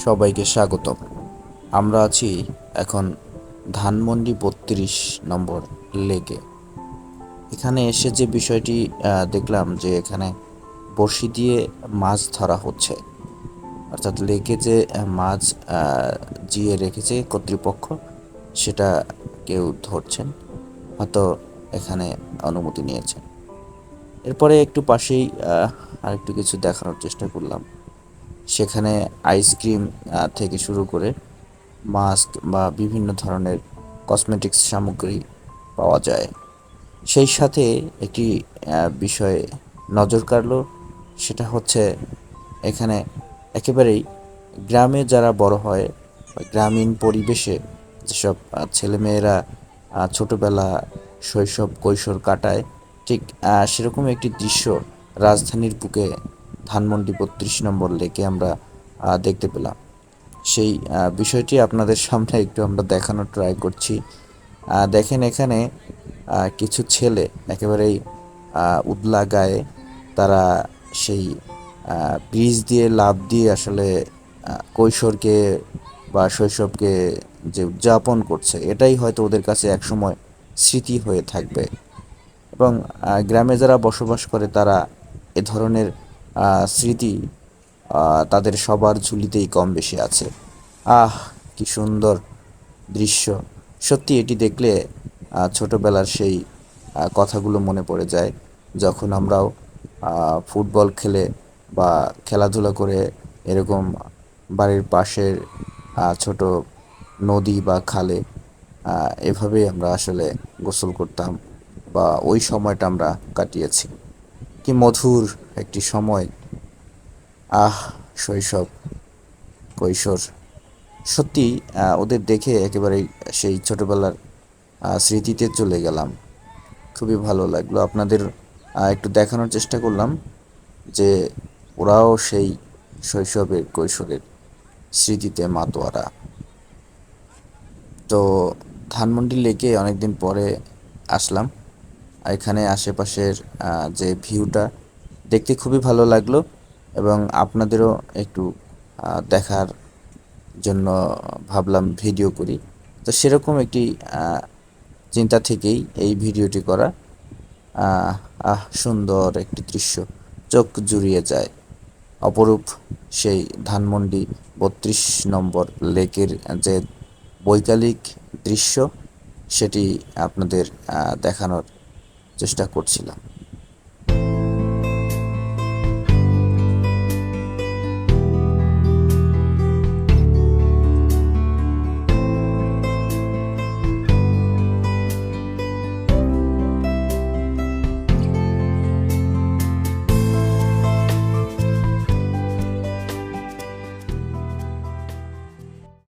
সবাইকে স্বাগতম। আমরা আছি এখন ধানমন্ডি ৩২ নম্বর লেকে। এখানে এসে যে বিষয়টি দেখলাম যে এখানে বড়শি দিয়ে মাছ ধরা হচ্ছে, অর্থাৎ লেকে যে মাছ জিয়ে রেখেছে কর্তৃপক্ষ, সেটা কেউ ধরছেন, হয়তো এখানে অনুমতি নিয়েছেন। এরপরে একটু পাশেই আরেকটু কিছু দেখানোর চেষ্টা করলাম। সেখানে আইসক্রিম থেকে শুরু করে মাস্ক বা বিভিন্ন ধরনের কসমেটিক্স সামগ্রী পাওয়া যায়। সেই সাথে একটি বিষয়ে নজর কাড়ল, সেটা হচ্ছে এখানে একেবারেই গ্রামে যারা বড় হয় বা গ্রামীণ পরিবেশে যেসব ছেলেমেয়েরা ছোটোবেলা শৈশব কৈশোর কাটায়, ঠিক সেরকম একটি দৃশ্য রাজধানীর বুকে ধানমন্ডি ৩২ নম্বর লেকে আমরা দেখতে পেলাম। সেই বিষয়টি আপনাদের সামনে একটু আমরা দেখানোর ট্রাই করছি। দেখেন এখানে কিছু ছেলে একেবারেই উদলা গায়ে, তারা সেই ব্রিজ দিয়ে লাফ দিয়ে আসলে কৈশোরকে বা শৈশবকে যে উদযাপন করছে, এটাই হয়তো ওদের কাছে একসময় স্মৃতি হয়ে থাকবে। এবং গ্রামে যারা বসবাস করে তারা এ ধরনের স্মৃতি তাদের সবার ঝুলিতেই কম বেশি আছে। আহ, কি সুন্দর দৃশ্য! সত্যি এটি দেখলে ছোটবেলার সেই কথাগুলো মনে পড়ে যায়, যখন আমরাও ফুটবল খেলে বা খেলাধুলা করে এরকম বাড়ির পাশের ছোট নদী বা খালে এভাবেই আমরা আসলে গোসল করতাম বা ওই সময়টা আমরা কাটিয়েছি। কি মধুর একটি সময়! আহ, শৈশব, কৈশোর! সত্যি ওদের দেখে একেবারেই সেই ছোটবেলার স্মৃতিতে চলে গেলাম। খুবই ভালো লাগলো। আপনাদের একটু দেখানোর চেষ্টা করলাম যে ওরাও সেই শৈশবের কৈশোরের স্মৃতিতে মাতোয়ারা। তো ধানমন্ডি লেকে অনেকদিন পরে আসলাম। এখানে আশেপাশের যে ভিউটা দেখতে খুবই ভালো লাগলো, এবং আপনাদেরও একটু দেখার জন্য ভাবলাম ভিডিও করি। তো সেরকম একটি চিন্তা থেকেই এই ভিডিওটি করা। আহ সুন্দর একটি দৃশ্য, চোখ জুড়িয়ে যায়। অপরূপ সেই ধানমন্ডি ৩২ নম্বর লেকের যে বৈকালিক দৃশ্য, সেটি আপনাদের দেখানোর চেষ্টা করছিলাম।